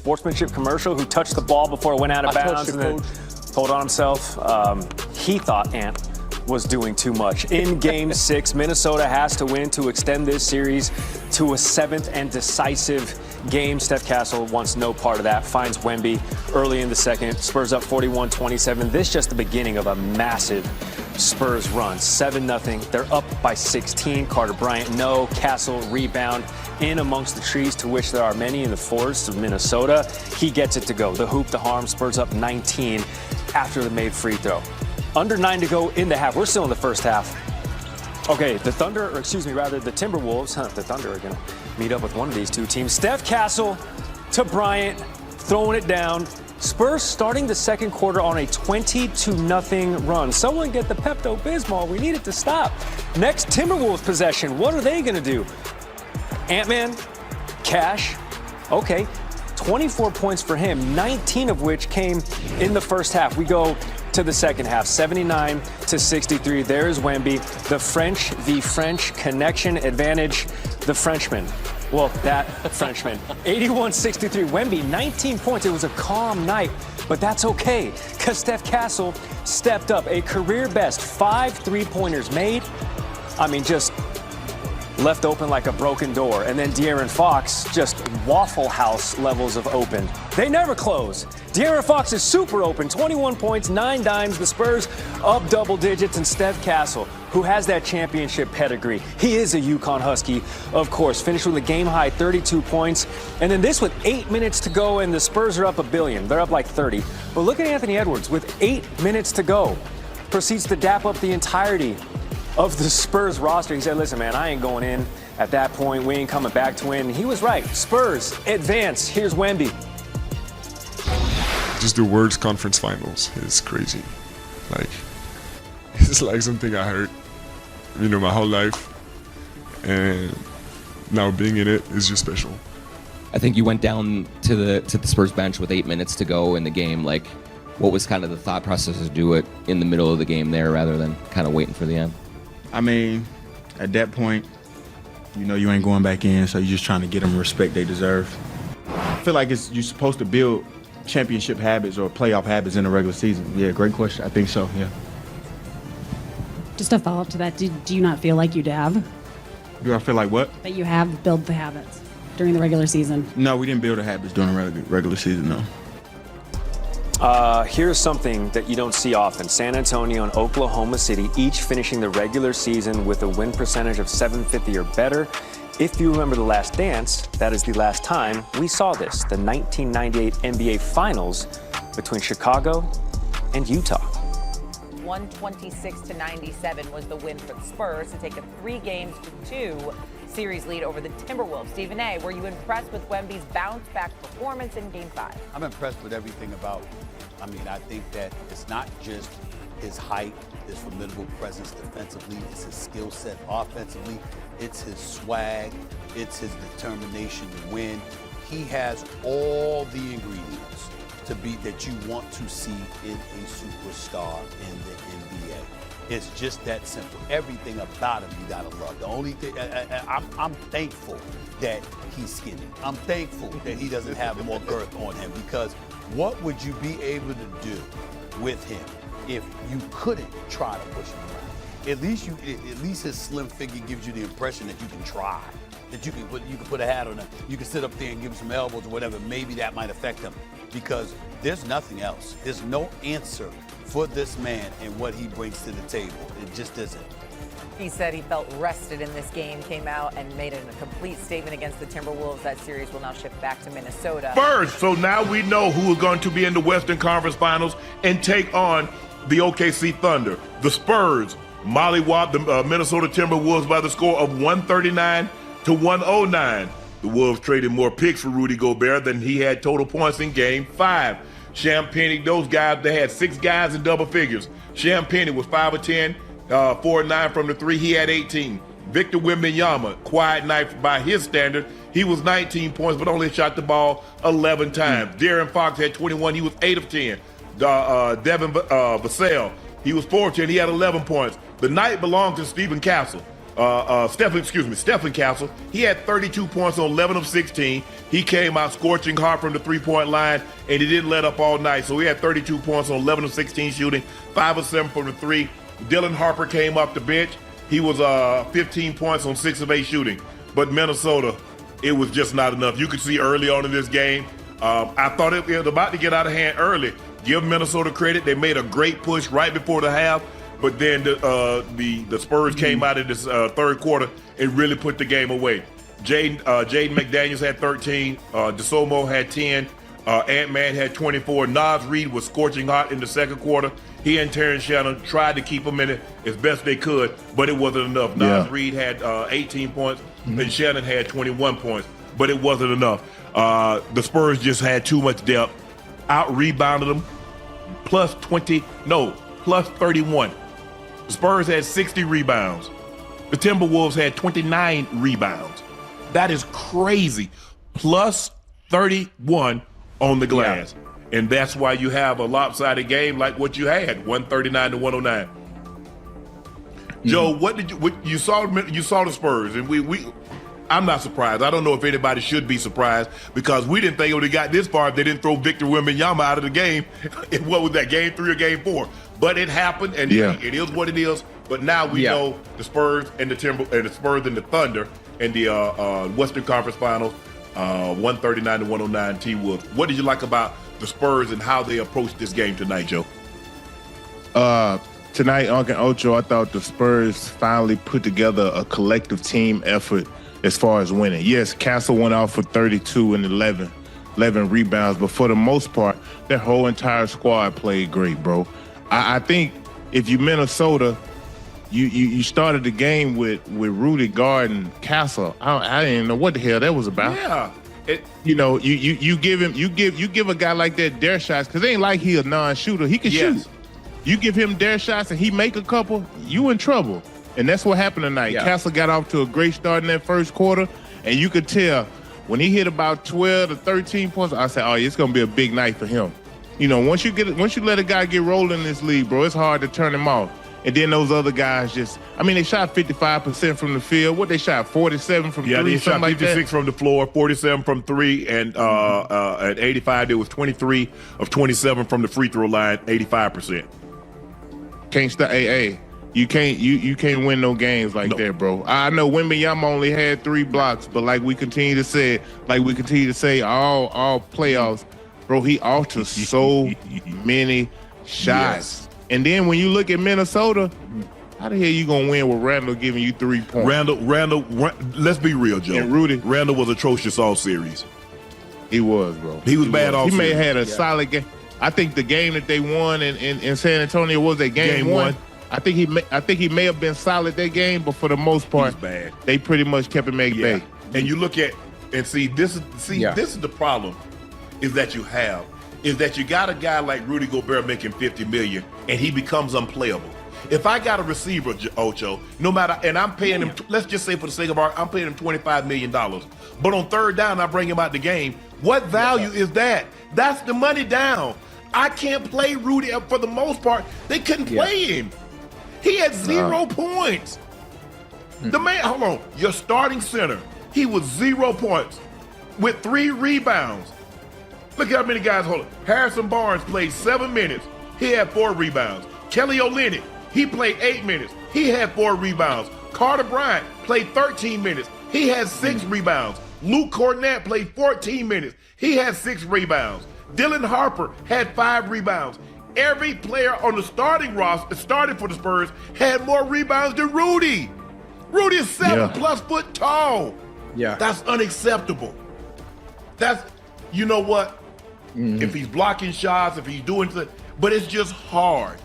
sportsmanship commercial, who touched the ball before it went out of bounds and then pulled on himself. He thought Ant was doing too much. In Game 6, Minnesota has to win to extend this series to a 7th and decisive game. Steph Castle wants no part of that, finds Wemby early in the second. Spurs up 41-27. This just the beginning of a massive Spurs run. 7-0. They're up by 16. Carter Bryant, no. Castle, rebound in amongst the trees, to which there are many in the forests of Minnesota. He gets it to go. The hoop, the harm. Spurs up 19 after the made free throw. Under 9 to go in the half. We're still in the first half. Okay, the Timberwolves, the Thunder are going to meet up with one of these two teams. Steph Castle to Bryant, throwing it down. Spurs starting the second quarter on a 20-0 run. Someone get the Pepto-Bismol. We need it to stop. Next Timberwolves possession. What are they going to do? Ant-Man, Cash. Okay, 24 points for him, 19 of which came in the first half. We go to the second half, 79-63. There's Wemby. The French v. French connection advantage. The Frenchman. Well, that Frenchman. 81-63. Wemby, 19 points. It was a calm night, but that's okay, because Steph Castle stepped up. A career best 5 3-pointers made. I mean, just left open like a broken door. And then De'Aaron Fox, just Waffle House levels of open. They never close. De'Aaron Fox is super open, 21 points, 9 dimes. The Spurs up double digits, and Steph Castle, who has that championship pedigree. He is a UConn Husky, of course. Finished with a game-high 32 points. And then this with 8 minutes to go, and the Spurs are up a billion. They're up like 30. But look at Anthony Edwards with 8 minutes to go. Proceeds to dap up the entirety of the Spurs roster. He said, listen, man, I ain't going in at that point. We ain't coming back to win. And he was right. Spurs advance. Here's Wemby. Just the words conference finals is crazy. Like, it's like something I heard, my whole life. And now being in it is just special. I think you went down to the Spurs bench with 8 minutes to go in the game. Like, what was kind of the thought process to do it in the middle of the game there rather than kind of waiting for the end? I mean, at that point, you ain't going back in, so you're just trying to get them the respect they deserve. I feel like you're supposed to build championship habits or playoff habits in the regular season. Yeah, great question. I think so, yeah. Just a follow-up to that, do you not feel like you have? Do I feel like what? That you have built the habits during the regular season? No, we didn't build the habits during the regular season, no. Here's something that you don't see often. San Antonio and Oklahoma City each finishing the regular season with a win percentage of 750 or better. If you remember The Last Dance, that is the last time we saw this, the 1998 NBA Finals between Chicago and Utah. 126-97 was the win for the Spurs to take a 3-2 series lead over the Timberwolves. Stephen A., were you impressed with Wemby's bounce-back performance in Game 5? I'm impressed with everything about. I think that it's not just his height, his formidable presence defensively, it's his skill set offensively, it's his swag, it's his determination to win. He has all the ingredients to be that you want to see in a superstar in the NBA. It's just that simple. Everything about him you gotta love. The only thing, I'm thankful that he's skinny. I'm thankful that he doesn't have more girth on him, because what would you be able to do with him if you couldn't try to push him around? At least his slim figure gives you the impression that you can try, that you can put a hat on him, you can sit up there and give him some elbows or whatever. Maybe that might affect him, because there's nothing else. There's no answer for this man and what he brings to the table. It just isn't. He said he felt rested in this game, came out and made a complete statement against the Timberwolves. That series will now shift back to Minnesota. First, so now we know who is going to be in the Western Conference Finals and take on the OKC Thunder. The Spurs mollywop the Minnesota Timberwolves by the score of 139-109. The Wolves traded more picks for Rudy Gobert than he had total points in Game 5. Champagnie, those guys, they had 6 guys in double figures. Champagnie was 5 of 10. 4 of 9 from the 3, he had 18. Victor Wembanyama, quiet night by his standard. He was 19 points, but only shot the ball 11 times. De'Aaron Fox had 21, he was 8 of 10. Devin Vassell, he was 4 of 10, he had 11 points. The night belonged to Stephen Castle. Stephen Castle. He had 32 points on 11 of 16. He came out scorching hard from the three-point line, and he didn't let up all night. So he had 32 points on 11 of 16 shooting, 5 of 7 from the three. Dylan Harper came off the bench. He was 15 points on 6 of 8 shooting. But Minnesota, it was just not enough. You could see early on in this game, I thought it was about to get out of hand early. Give Minnesota credit. They made a great push right before the half, but then the Spurs came out in this third quarter and really put the game away. Jayden McDaniels had 13. DeSomo had 10. Ant-Man had 24. Naz Reid was scorching hot in the second quarter. He and Terrence Shannon tried to keep him in it as best they could, but it wasn't enough. Naz Reid had 18 points, and Shannon had 21 points, but it wasn't enough. The Spurs just had too much depth. Out-rebounded them, plus 31. The Spurs had 60 rebounds. The Timberwolves had 29 rebounds. That is crazy. Plus 31 on the glass. Yeah. And that's why you have a lopsided game like what you had, 139 to 109. Joe, what you saw the Spurs, and I'm not surprised. I don't know if anybody should be surprised because we didn't think it would have got this far if they didn't throw Victor Wembanyama out of the game. What was that, game 3 or game 4? But it happened, and it is what it is. But now we know the Spurs and the Spurs and the Thunder in the Western Conference Finals, 139 to 109. T-Wolves. What did you like about the Spurs and how they approached this game tonight, Joe? Tonight, Uncle Ocho, I thought the Spurs finally put together a collective team effort as far as winning. Yes, Castle went out for 32 and 11 rebounds, but for the most part, their whole entire squad played great, bro. I think if you Minnesota, you started the game with Rudy guarding Castle. I didn't know what the hell that was about. Yeah. You give a guy like that dare shots, because it ain't like he a non-shooter. He can shoot. You give him dare shots and he make a couple, you in trouble. And that's what happened tonight. Yeah. Castle got off to a great start in that first quarter, and you could tell when he hit about 12 to 13 points, I said, oh, it's gonna be a big night for him. Once you let a guy get rolling in this league, bro, it's hard to turn him off. And then those other guys they shot 55% from the field. What, they shot 47 from 3? Yeah, they shot 56 like from the floor, 47 from 3, and at 85, there was 23 of 27 from the free throw line, 85%. Can't stop. You can't win no games like that, bro. I know Wembanyama only had 3 blocks, but like we continue to say all playoffs, bro, he alters so many shots. Yes. And then when you look at Minnesota, how the hell you gonna win with Randall giving you 3 points? Randall, let's be real, Joe. And Rudy. Randall was atrocious all series. He was, bro. He was bad all series. He may have had a solid game. I think the game that they won in San Antonio was that game 1. I think he may have been solid that game, but for the most part, bad. They pretty much kept him at bay. And you look at and see this is the problem is that you got a guy like Rudy Gobert making $50 million and he becomes unplayable. If I got a receiver, Ocho, no matter, and I'm paying him, let's just say for the sake of I'm paying him $25 million, but on third down I bring him out the game. What value is that? That's the money down. I can't play Rudy for the most part. They couldn't play him. He had 0 points. The man, hold on, your starting center, he was 0 points with 3 rebounds. Look at how many guys hold it. Harrison Barnes played 7 minutes. He had 4 rebounds. Kelly Olynyk, he played 8 minutes. He had 4 rebounds. Carter Bryant played 13 minutes. He had 6 rebounds. Luke Cornett played 14 minutes. He had 6 rebounds. Dylan Harper had 5 rebounds. Every player on the starting roster, starting for the Spurs, had more rebounds than Rudy. Rudy is 7+ foot tall. Yeah. That's unacceptable. You know what? If he's blocking shots, if he's doing something, but it's just hard.